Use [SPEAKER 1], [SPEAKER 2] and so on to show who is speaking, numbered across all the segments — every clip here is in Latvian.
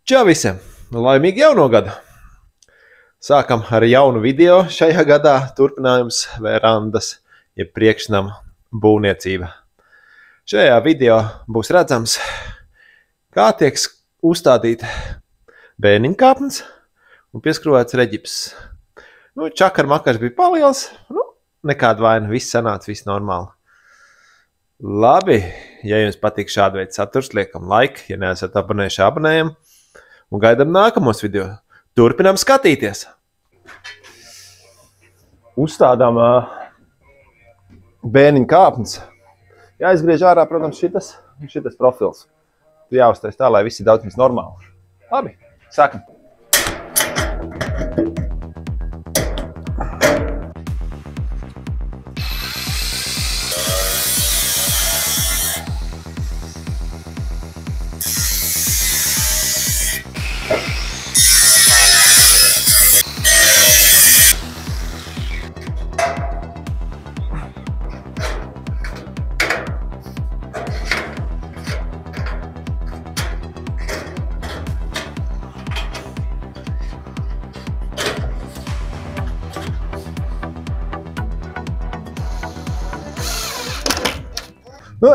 [SPEAKER 1] Čau visiem! Laimīgi jauno gadu! Sākam ar jaunu video šajā gadā. Turpinājums verandas, jeb priekšnama būvniecība. Šajā video būs redzams, kā tiek uzstādīta bēniņkāpnes un pieskrūvēts reģips. Čakar makars bija paliels, nekāda vaina, viss sanāca, viss normāli. Labi, ja jums patīk šāda veida saturs, liekam like, ja neesat abonējuši, abonējam. Un gaidām nākamos video. Turpinām skatīties. Uzstādām bēniņu kāpnes. Jāizgriež ārā, protams, šitas profils. Jāuztais tā, lai viss ir daudz maz normāli. Labi, sākam.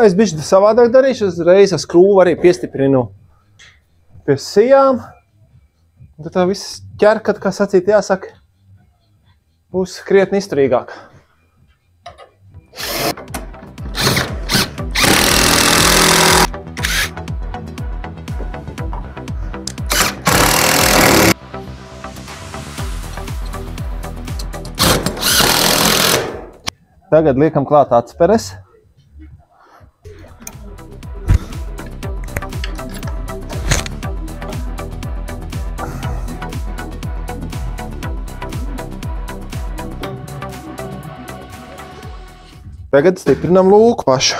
[SPEAKER 1] Es bišķi savādāk darīšu, uzreiz ar skrūvu arī piestiprinu pie sijām. Tad tā viss ķerkat, kā sacīt jāsaka, būs krietni izturīgāk. Tagad liekam klāt atsperes. Tagad stiprinam lūku pašu.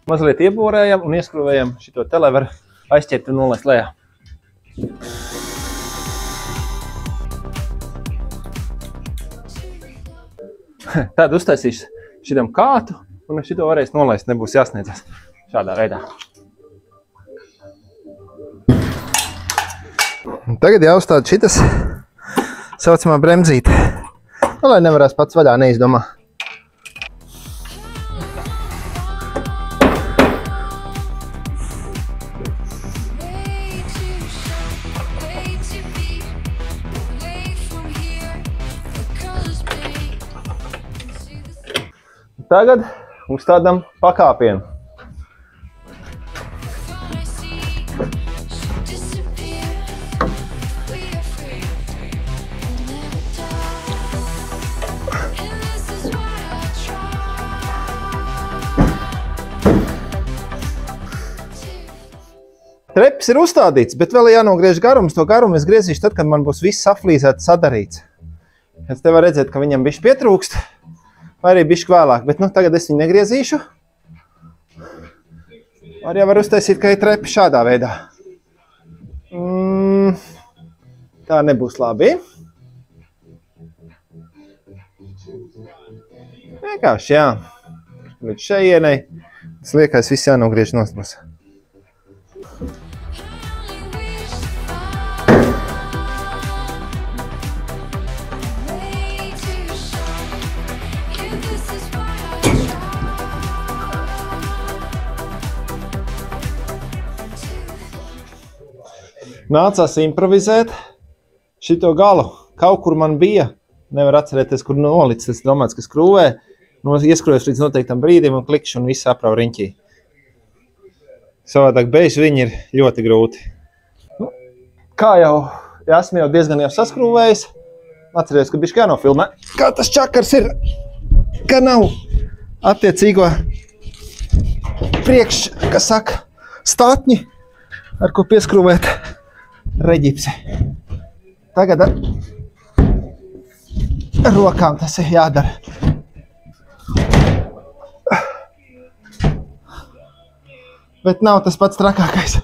[SPEAKER 1] Mazliet ieborējam un ieskrūvējam šito te, lai var aizķert un nolaist lejā. Tad uztaisīšu šitam kātu un šito varēs nolaist, nebūs jāsniedzas šādā veidā. Tagad jāuzstāda šitas saucamā bremzīte, lai nevarēs pats vaļā neizdomā. Tagad uzstādām pakāpienu. Trepis ir uzstādīts, bet vēl jānogriež garums. To garumu es griezīšu tad, kad man būs viss aflīzēts, sadarīts. Es te var redzēt, ka viņam bišķi pietrūkst. Vai arī bišķi vēlāk, bet tagad es viņu negriezīšu. Arī jau var uztaisīt, ka ir trepi šādā veidā. Tā nebūs labi. Vienkārši, jā. Līdz šeienei. Tas liekais viss jānogriež nost būs. Nācās improvizēt šito galu. Kaut kur man bija, nevar atcerēties, kur nolicis. Es domāju, ka skrūvē, ieskrūvēs līdz noteiktam brīdim un klikšķi un viss aprau riņķī. Savādāk beži viņi ir ļoti grūti. Kā jau esmu diezgan saskrūvējis, atceries, ka bišķi jānofilmē. Kā tas čakars ir, ka nav attiecīgo priekš, kas saka, statņi, ar ko pieskrūvēt reģipsi. Tagad ar rokām tas ir jādara.
[SPEAKER 2] bet nav tas pats trakākais.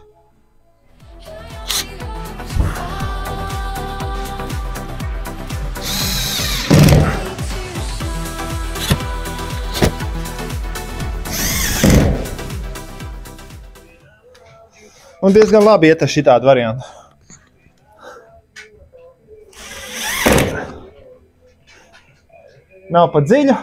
[SPEAKER 2] Un diezgan labi iet ar šitādu variantu. Nav pa dziļu.